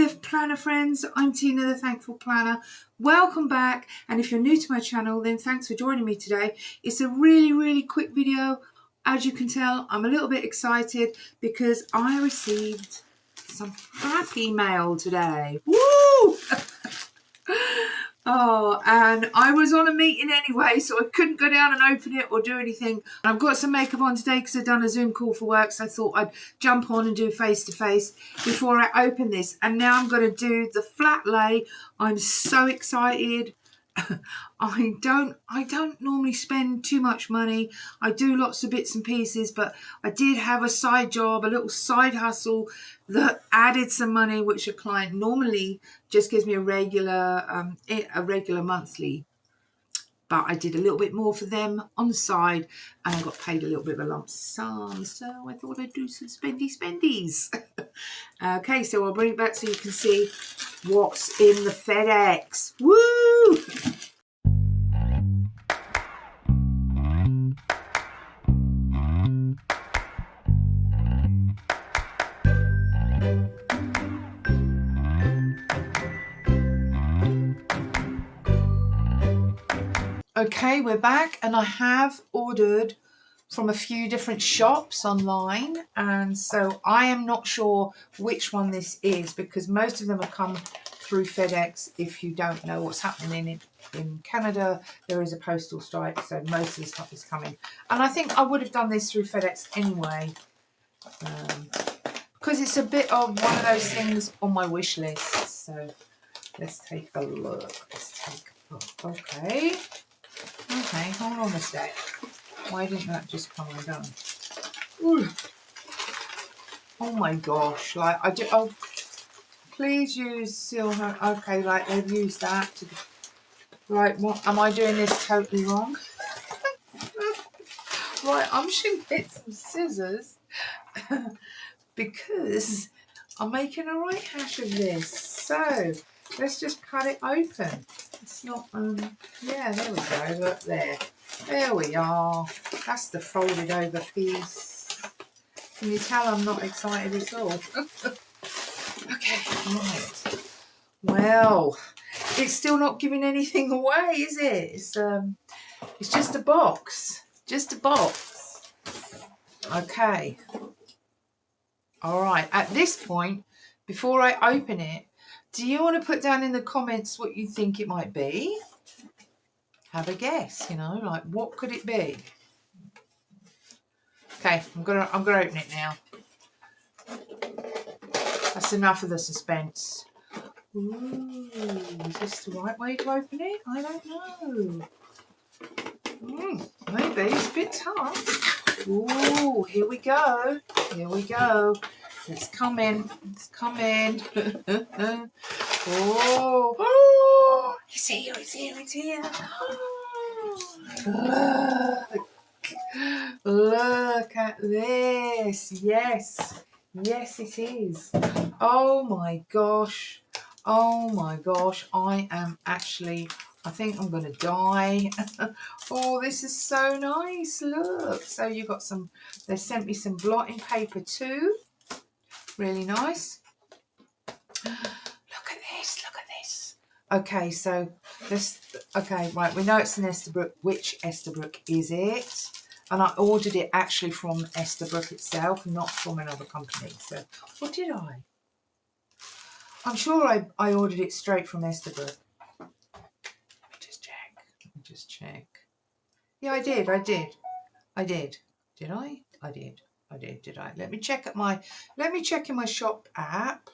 there, planner friends. I'm Tina, the Thankful Planner. Welcome back, and if you're new to my channel, then thanks for joining me today. It's a really quick video. As you can tell, I'm a little bit excited because I received some happy mail today. Woo! Oh, and I was on a meeting anyway, so I couldn't go down and open it or do anything. I've got some makeup on today because I've done a Zoom call for work, so I thought I'd jump on and do face-to-face before I open this. And now I'm going to do the flat lay. I'm so excited. I don't normally spend too much money. I do lots of bits and pieces, but I did have a side job, a little side hustle that added some money, which a client normally just gives me a regular monthly. But I did a little bit more for them on the side, and I got paid a little bit of a lump sum. So I thought I'd do some spendies. Okay, so I'll bring it back so you can see what's in the FedEx. Woo! Okay, we're back, and I have ordered from a few different shops online, and so I am not sure which one this is because most of them have come through FedEx. If you don't know what's happening in Canada, there is a postal strike, so most of the stuff is coming. And I think I would have done this through FedEx anyway, because it's a bit of one of those things on my wish list. So let's take a look. Okay. Okay, hold on a sec. Why didn't that just come undone? Ooh. Oh my gosh! Like I do. Oh, please use silver. Okay, like they've used that to. Right, what am I doing this totally wrong? Right, I'm just gonna get some scissors because I'm making a right hash of this. So let's just cut it open. It's not, yeah, there we go, look there. There we are. That's the folded over piece. Can you tell I'm not excited at all? Okay, right. Well, it's still not giving anything away, is it? It's just a box. Just a box. Okay. All right, at this point, before I open it, do you want to put down in the comments what you think it might be? Have a guess, you know, like what could it be? Okay, I'm gonna open it now. That's enough of the suspense. Ooh, is this the right way to open it? I don't know. Maybe it's a bit tough. Ooh, here we go. Here we go. It's coming. It's coming. Oh, it's here, it's here, it's here. Look at this. Yes. Yes, it is. Oh my gosh. Oh my gosh. I think I'm going to die. Oh, this is so nice. Look. So you got they sent me some blotting paper too. Really nice. Look at this. Look at this. Okay, so okay, right. We know it's an Esterbrook. Which Esterbrook is it? And I ordered it actually from Esterbrook itself, not from another company. So, what did I? I'm sure I ordered it straight from Esterbrook. Let me just check. Let me just check. Yeah, I did. Did I? I did I? Let me check in my shop app,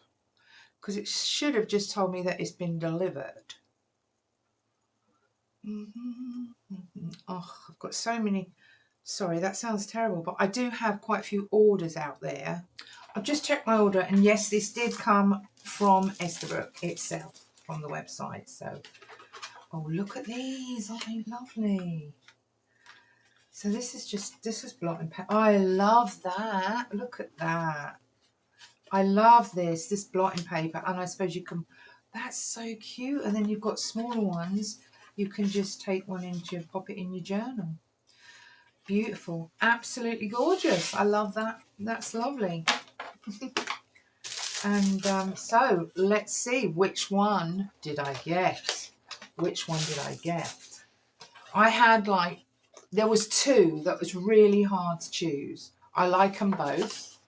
because it should have just told me that it's been delivered. Oh, I've got so many. Sorry, that sounds terrible, but I do have quite a few orders out there. I've just checked my order, and yes, this did come from Esterbrook itself, from the website. So, oh, look at these. Aren't they lovely? So this is blotting paper. I love that. Look at that. I love this blotting paper. And I suppose you can, that's so cute. And then you've got smaller ones. You can just take one pop it in your journal. Beautiful. Absolutely gorgeous. I love that. That's lovely. And so let's see, which one did I get? Which one did I get? I had like, there was two that was really hard to choose. I like them both.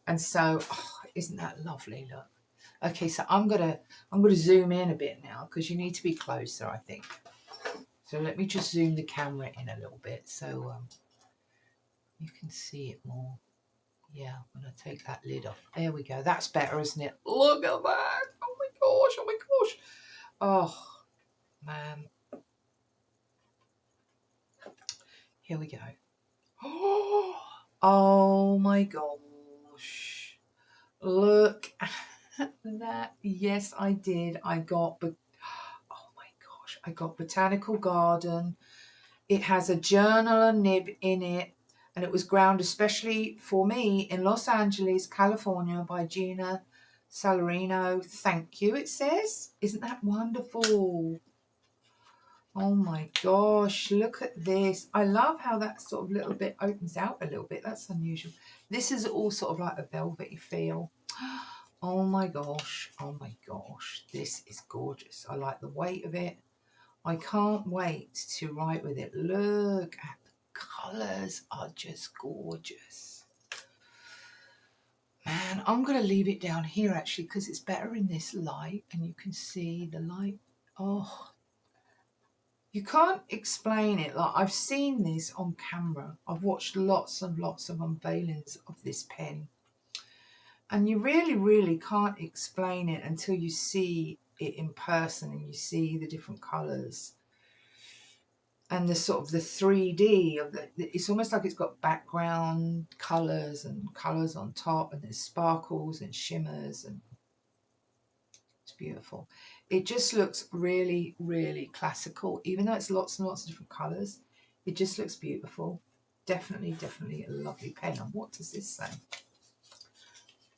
And so, oh, isn't that lovely? Look. Okay, so I'm gonna zoom in a bit now because you need to be closer, I think. So let me just zoom the camera in a little bit so you can see it more. Yeah, I'm gonna take that lid off. There we go. That's better, isn't it? Look at that. Oh my gosh, oh my gosh. Oh man. Here we go. Oh my gosh. Look at that. Yes, I did. I got, oh my gosh, I got Botanical Garden. It has a journaler nib in it, and it was ground especially for me in Los Angeles, California by Gina Salerno. Thank you, it says. Isn't that wonderful? Oh my gosh, look at this. I love how that sort of little bit opens out a little bit. That's unusual. This is all sort of like a velvety feel. Oh my gosh, oh my gosh. This is gorgeous. I like the weight of it. I can't wait to write with it. Look at the colours, are just gorgeous. Man, I'm going to leave it down here actually because it's better in this light and you can see the light. Oh, you can't explain it. Like, I've seen this on camera. I've watched lots and lots of unveilings of this pen. And you really, really can't explain it until you see it in person and you see the different colours. And the sort of the 3D of it's almost like it's got background colours and colours on top, and there's sparkles and shimmers, and it's beautiful. It just looks really, really classical, even though it's lots and lots of different colours. It just looks beautiful. Definitely, definitely a lovely pen. And what does this say?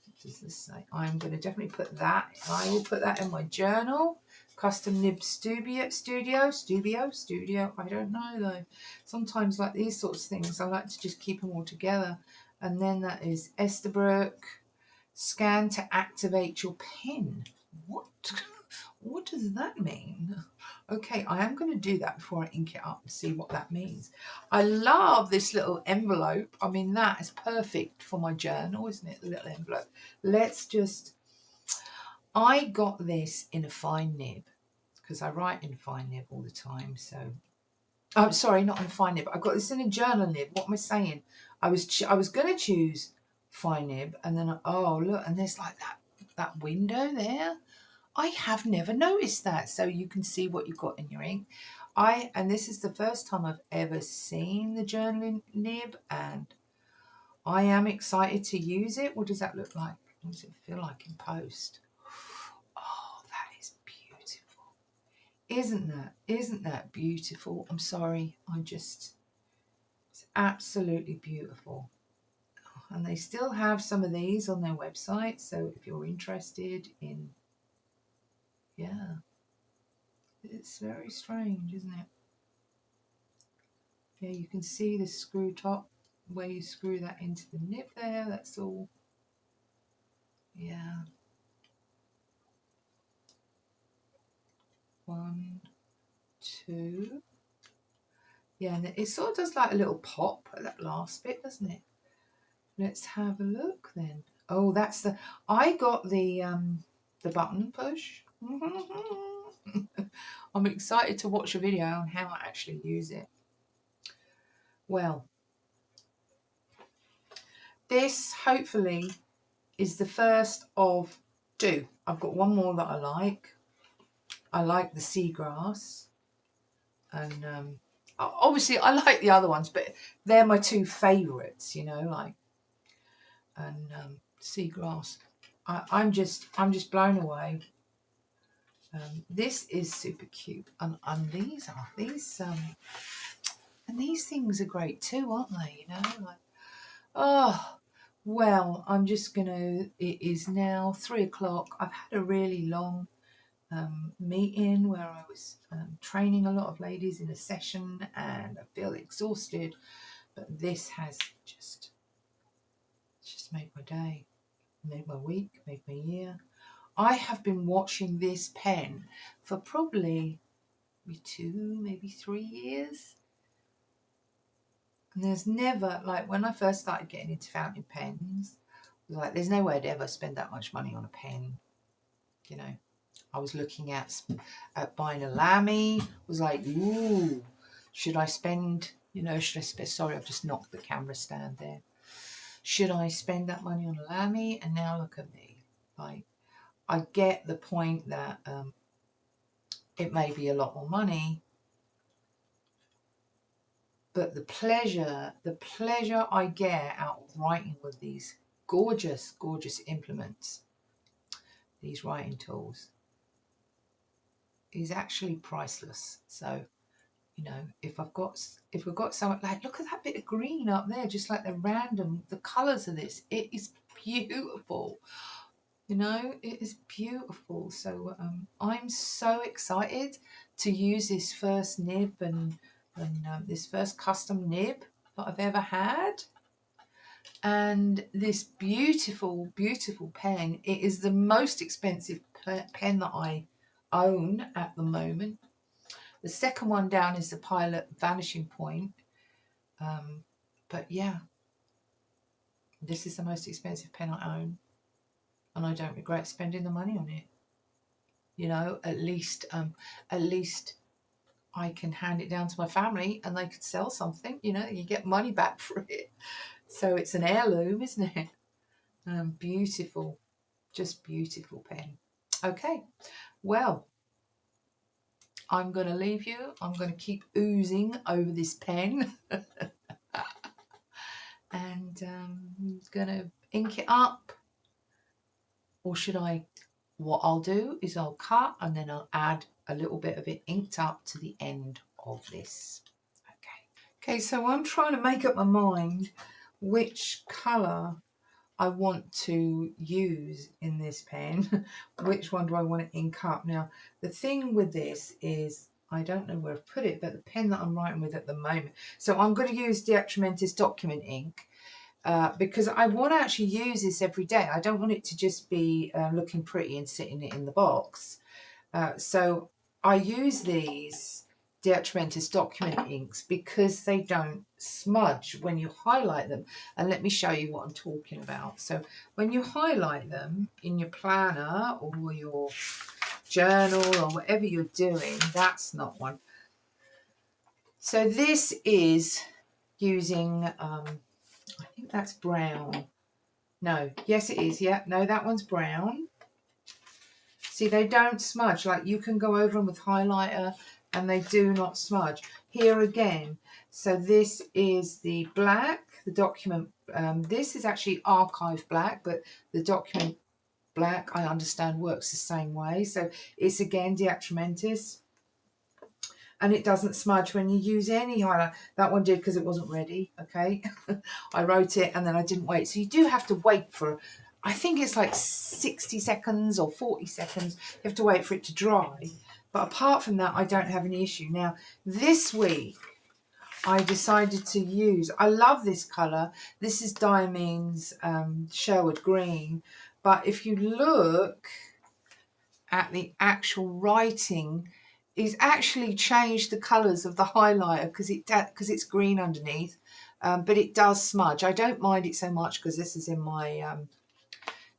What does this say? I'm going to definitely put that. I will put that in my journal. Custom Nib Studio. I don't know though. Sometimes like these sorts of things, I like to just keep them all together. And then that is Esterbrook. Scan to activate your pen. What? What does that mean? Okay, I am going to do that before I ink it up and see what that means. I love this little envelope. I mean, that is perfect for my journal, isn't it? The little envelope. Let's just... I got this in a fine nib because I write in fine nib all the time. So, I'm sorry, not in a fine nib. I got this in a journal nib. What am I saying? I was going to choose fine nib, and then oh look, and there's like that window there. I have never noticed that. So you can see what you've got in your ink. And this is the first time I've ever seen the journaling nib, and I am excited to use it. What does that look like? What does it feel like in post? Oh, that is beautiful. Isn't that beautiful? I'm sorry. It's absolutely beautiful. And they still have some of these on their website. So if you're interested in, yeah, it's very strange, isn't it? Yeah, you can see the screw top where you screw that into the nib there. That's all. Yeah. 1, 2. Yeah, and it sort of does like a little pop at that last bit, doesn't it? Let's have a look then. Oh, that's the... I got the button push. I'm excited to watch a video on how I actually use it. Well, this hopefully is the first of 2. I've got one more that I like. I like the seagrass, and obviously I like the other ones, but they're my 2 favourites, you know, like, and seagrass. I'm just blown away. This is super cute, and these and these things are great too, aren't they? You know, like, oh. Well, I'm just gonna. It is now 3 o'clock. I've had a really long meeting where I was training a lot of ladies in a session, and I feel exhausted, but this has just made my day. made my week, made my year. I have been watching this pen for probably 2, maybe 3 years. And there's never, like when I first started getting into fountain pens, I was like, there's no way I'd ever spend that much money on a pen. You know, I was looking at buying a Lamy, was like, ooh, should I spend, you know, should I spend, sorry, I've just knocked the camera stand there. Should I spend that money on a Lamy? And now look at me. Like, I get the point that it may be a lot more money, but the pleasure I get out of writing with these gorgeous, gorgeous implements, these writing tools, is actually priceless. So, you know, if we've got something like, look at that bit of green up there, just like the colours of this, it is beautiful. You know, it is beautiful. So I'm so excited to use this first nib and this first custom nib that I've ever had. And this beautiful, beautiful pen. It is the most expensive pen that I own at the moment. The second one down is the Pilot Vanishing Point. But yeah, this is the most expensive pen I own. And I don't regret spending the money on it. You know, at least I can hand it down to my family and they could sell something. You know, you get money back for it. So it's an heirloom, isn't it? Beautiful, just beautiful pen. Okay, well, I'm going to leave you. I'm going to keep oozing over this pen. And I'm going to ink it up. Or should I, what I'll do is I'll cut and then I'll add a little bit of it inked up to the end of this. Okay, so I'm trying to make up my mind which colour I want to use in this pen. Which one do I want to ink up? Now, the thing with this is, I don't know where I've put it, but the pen that I'm writing with at the moment. So I'm going to use the Atramentis Document Ink because I want to actually use this every day. I don't want it to just be looking pretty and sitting it in the box. So I use these the Atramentis Document Inks because they don't smudge when you highlight them. And let me show you what I'm talking about. So when you highlight them in your planner or your journal or whatever you're doing, that's not one. So this is using, I think that's brown. No, yes it is, yeah. No, that one's brown. See, they don't smudge. Like, you can go over them with highlighter and they do not smudge. Here again, so this is the black, the document. This is actually archive black, but the document black, I understand, works the same way. So it's again the Atramentis. And it doesn't smudge when you use any highlighter. That one did because it wasn't ready, okay? I wrote it and then I didn't wait. So you do have to wait for, I think it's like 60 seconds or 40 seconds. You have to wait for it to dry. But apart from that, I don't have any issue. Now, this week, I decided to use, I love this colour. This is Diamonds Sherwood Green. But if you look at the actual writing, is actually changed the colours of the highlighter because it's green underneath, but it does smudge. I don't mind it so much because this is in my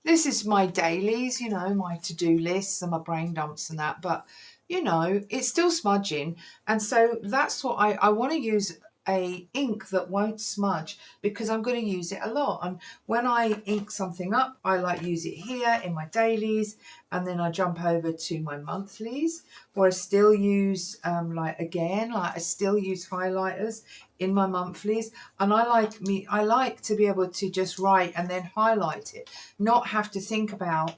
this is my dailies, you know, my to-do lists and my brain dumps and that, but you know, it's still smudging. And so that's what I want to use a ink that won't smudge because I'm going to use it a lot. And when I ink something up, I like use it here in my dailies, and then I jump over to my monthlies, where I still use I still use highlighters in my monthlies. And I like to be able to just write and then highlight it, not have to think about,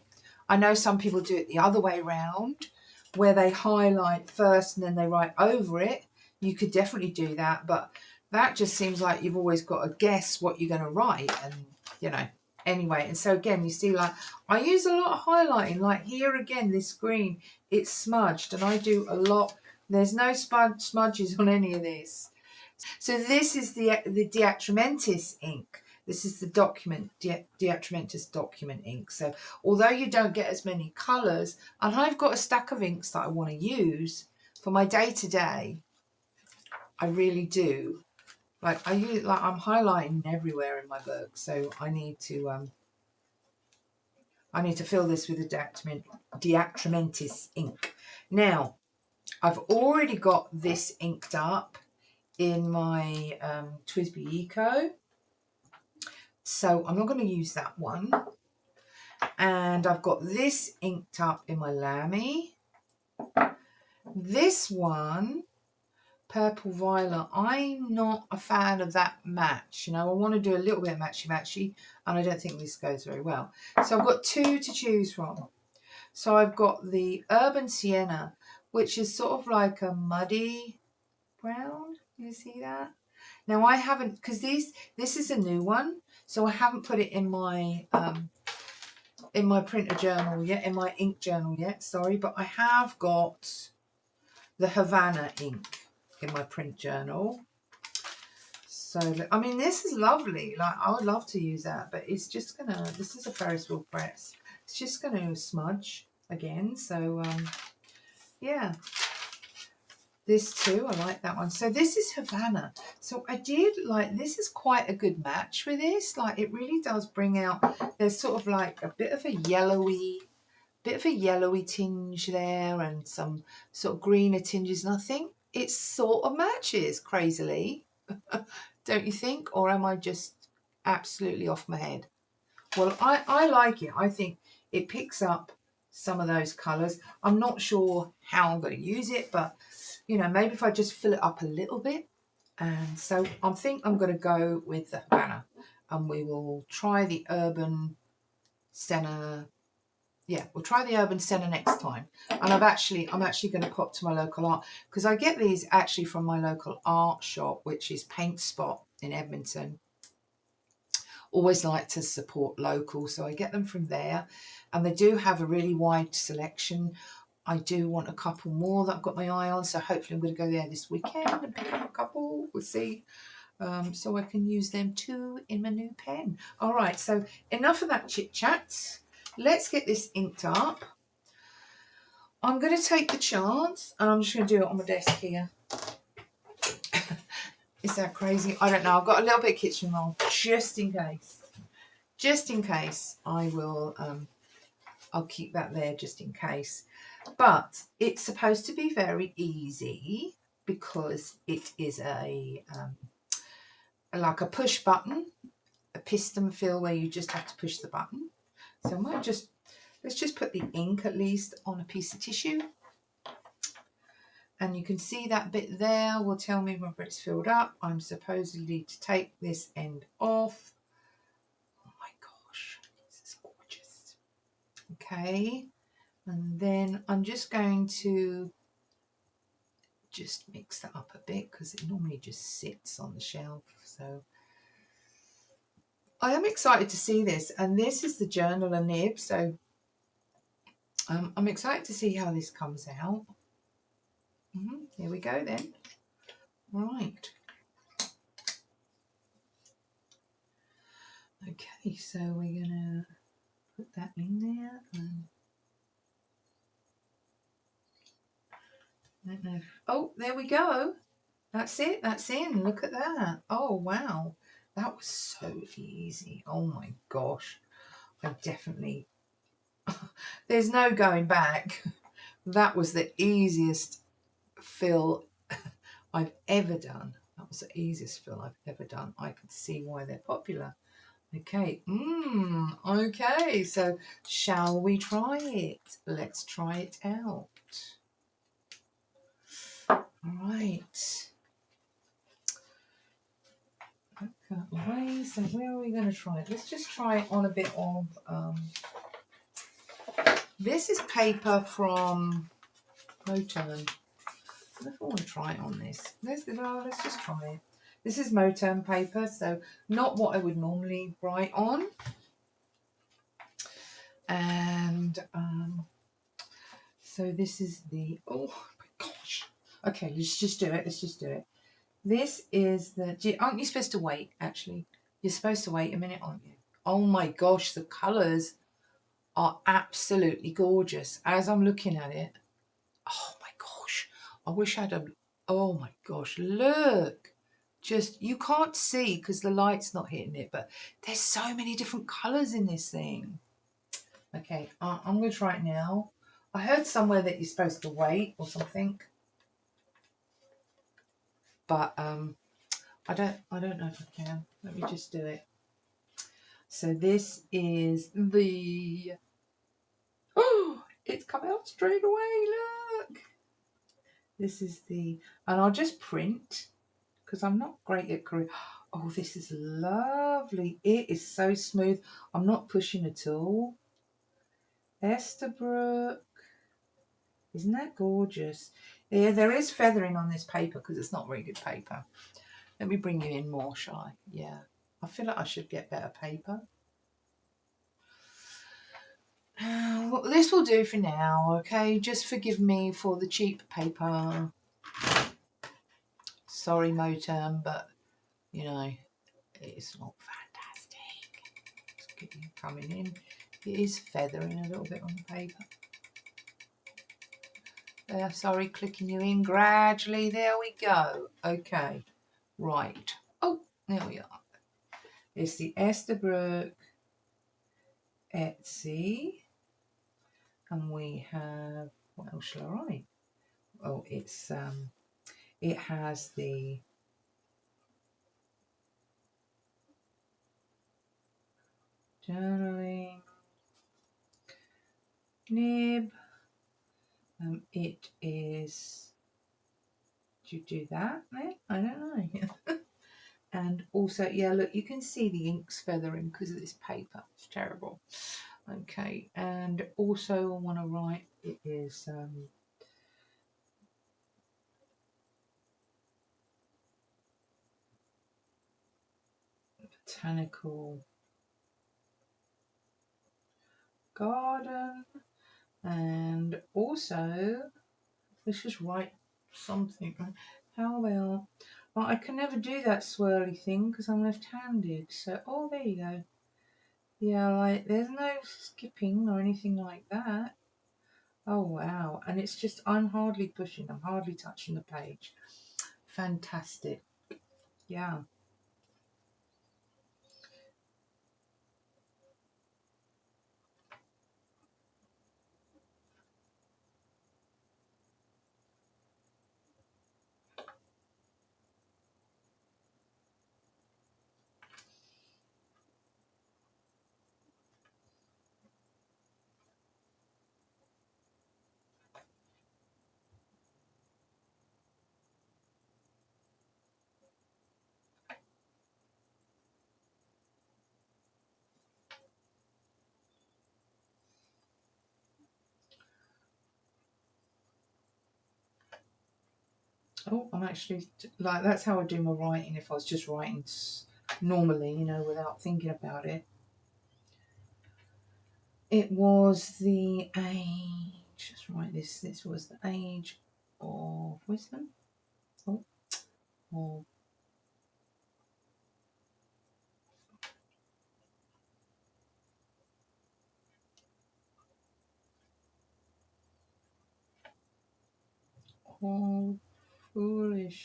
I know some people do it the other way around, where they highlight first and then they write over it. You could definitely do that, but that just seems like you've always got to guess what you're going to write, and you know, anyway. And so again, you see, like, I use a lot of highlighting. Like here again, this green, it's smudged, and I do a lot. There's no smudges on any of this. So this is the Atramentis ink. This is the Atramentis Document Ink. So although you don't get as many colours, and I've got a stack of inks that I want to use for my day-to-day, I really do. Like I'm highlighting everywhere in my book, so I need to fill this with a Atramentis ink. Now, I've already got this inked up in my TWSBI Eco, so I'm not going to use that one. And I've got this inked up in my Lamy. This one, Purple Violet, I'm not a fan of that match. You know, I want to do a little bit of matchy-matchy, and I don't think this goes very well. So I've got two to choose from. So I've got the Urban Sienna, which is sort of like a muddy brown. You see that? Now I haven't, because this is a new one, so I haven't put it in my printer journal yet, in my ink journal yet, sorry, but I have got the Havana ink in my print journal. So, I mean, this is lovely. Like, I would love to use that, but it's just gonna, this is a Ferris wheel press. It's just gonna smudge again. So, yeah. This too, I like that one. So this is Havana. So I did like, this is quite a good match with this. Like, it really does bring out, there's sort of like a bit of a yellowy tinge there, and some sort of greener tinges, and I think it sort of matches crazily. Don't you think? Or am I just absolutely off my head? Well, I like it. I think it picks up some of those colours. I'm not sure how I'm going to use it, but you know, maybe if I just fill it up a little bit. And so I think I'm going to go with the Havana, and we will try the Urban Senna. Yeah, we'll try the Urban Senna next time. And I'm actually going to pop to my local art, because I get these actually from my local art shop, which is Paint Spot in Edmonton. Always like to support local, so I get them from there, and they do have a really wide selection. I do want a couple more that I've got my eye on, so hopefully I'm going to go there this weekend and pick up a couple. We'll see. So I can use them too in my new pen. All right, so enough of that chit chat. Let's get this inked up. I'm going to take the chance, and I'm just going to do it on my desk here. Is that crazy? I don't know. I've got a little bit of kitchen roll just in case. Just in case, I will. I'll keep that there just in case. But it's supposed to be very easy, because it is a like a push button, a piston fill where you just have to push the button. So I might just, let's just put the ink at least on a piece of tissue. And you can see that bit there will tell me whether it's filled up. I'm supposedly to take this end off. Oh my gosh, this is gorgeous. Okay, and then I'm just going to just mix that up a bit, because it normally just sits on the shelf. So I am excited to see this, and this is the Journalers Nib, so I'm excited to see how this comes out. Here we go then. Right. Okay, so we're gonna put that in there. And I don't know. Oh, there we go. That's it. That's in. Look at that. Oh, wow. That was so easy. Oh my gosh. I definitely, there's no going back. That was the easiest fill I've ever done. That was the easiest fill I've ever done. I can see why they're popular. Okay. Okay. So shall we try it? Let's try it out. All right. Okay, so where are we going to try it? Let's just try it on a bit of, this is paper from Moturn. I don't know if I want to try it on this. Let's just try it. This is Moturn paper, so not what I would normally write on. And so this is the, oh my gosh. Okay, let's just do it. Let's just do it. This is the, aren't you supposed to wait, actually? You're supposed to wait a minute, aren't you? Oh my gosh, the colours are absolutely gorgeous. As I'm looking at it, oh my gosh, I wish I had a, oh my gosh, look. Just, you can't see because the light's not hitting it, but there's so many different colours in this thing. Okay, I'm going to try it now. I heard somewhere that you're supposed to wait or something, but I don't know if I can. Let me just do it. So this is the, oh, it's come out straight away, look. This is the, and I'll just print because I'm not great at Korean. Oh, this is lovely. It is so smooth. I'm not pushing at all. Esterbrook. Isn't that gorgeous? Yeah, there is feathering on this paper because it's not very good paper. Let me bring you in more, shall I? Yeah. I feel like I should get better paper. Well, this will do for now, okay? Just forgive me for the cheap paper. Sorry, Moterm, but, you know, it's not fantastic. Let's get you coming in. It is feathering a little bit on the paper. Sorry, clicking you in gradually. There we go. Okay, right. Oh, there we are. It's the Esterbrook Estie, and we have, what else shall I write? Oh, it's it has the Journalers Nib. It is, do you do that then? I don't know. And also, yeah, look, you can see the ink's feathering because of this paper. It's terrible. Okay, and also I want to write, it is Botanical Garden, and also let's just write something. How about, well, I can never do that swirly thing because I'm left-handed, so, oh, there you go. Yeah, like, there's no skipping or anything like that. Oh, wow. And it's just, I'm hardly pushing, I'm hardly touching the page. Fantastic. Yeah. Oh, I'm actually, like, that's how I do my writing if I was just writing normally, you know, without thinking about it. It was the age, just write this, this was the age of wisdom. Oh, of foolishness.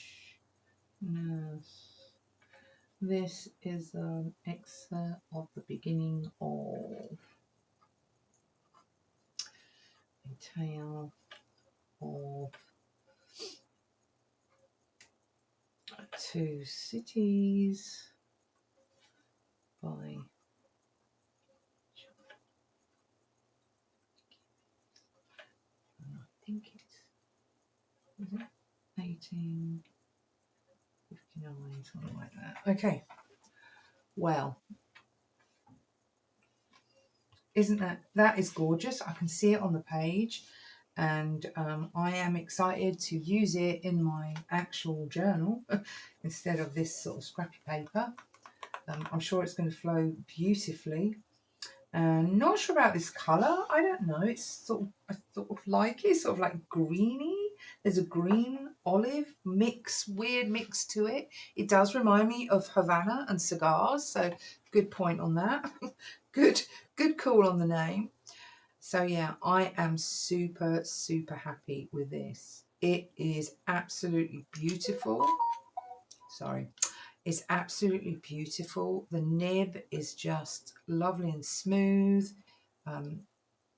This is an excerpt of the beginning of a tale of two cities by, I think it's, is it 1859, something like that. Okay, well, isn't that is gorgeous. I can see it on the page, and I am excited to use it in my actual journal instead of this sort of scrappy paper. I'm sure it's going to flow beautifully. And not sure about this colour. I don't know. It's sort of, I sort of like it. It's sort of like greeny. There's a green olive mix, weird mix to it. It does remind me of Havana and cigars, so good point on that. good call on the name. So yeah, I am super, super happy with this. It is absolutely beautiful. Sorry. It's absolutely beautiful. The nib is just lovely and smooth.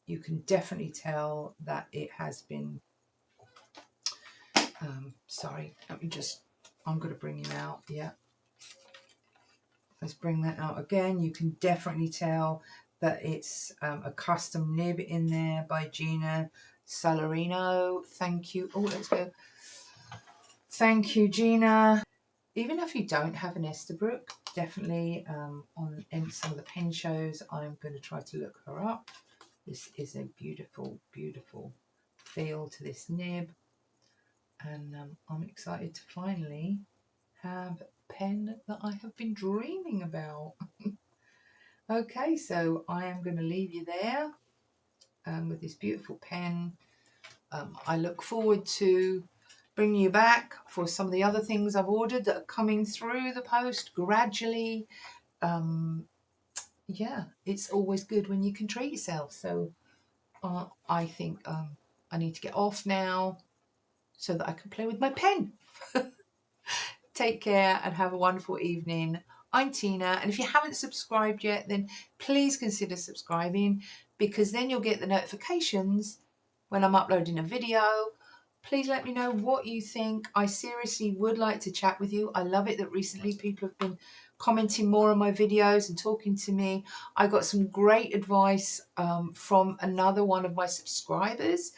You can definitely tell that it has been, sorry, I'm going to bring you out. Yeah. Let's bring that out again. You can definitely tell that it's a custom nib in there by Gina Salerno. Thank you. Oh, let's go. Thank you, Gina. Even if you don't have an Esterbrook, definitely in some of the pen shows, I'm going to try to look her up. This is a beautiful, beautiful feel to this nib. And I'm excited to finally have a pen that I have been dreaming about. Okay, so I am going to leave you there with this beautiful pen. I look forward to bringing you back for some of the other things I've ordered that are coming through the post gradually. Yeah, it's always good when you can treat yourself. So I think I need to get off now so that I can play with my pen. Take care and have a wonderful evening. I'm Tina, and if you haven't subscribed yet, then please consider subscribing, because then you'll get the notifications when I'm uploading a video. Please let me know what you think. I seriously would like to chat with you. I love it that recently people have been commenting more on my videos and talking to me. I got some great advice from another one of my subscribers,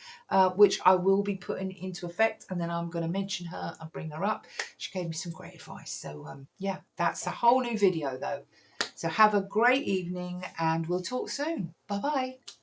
which I will be putting into effect, and then I'm going to mention her and bring her up. She gave me some great advice. So yeah, that's a whole new video though. So have a great evening and we'll talk soon. Bye bye.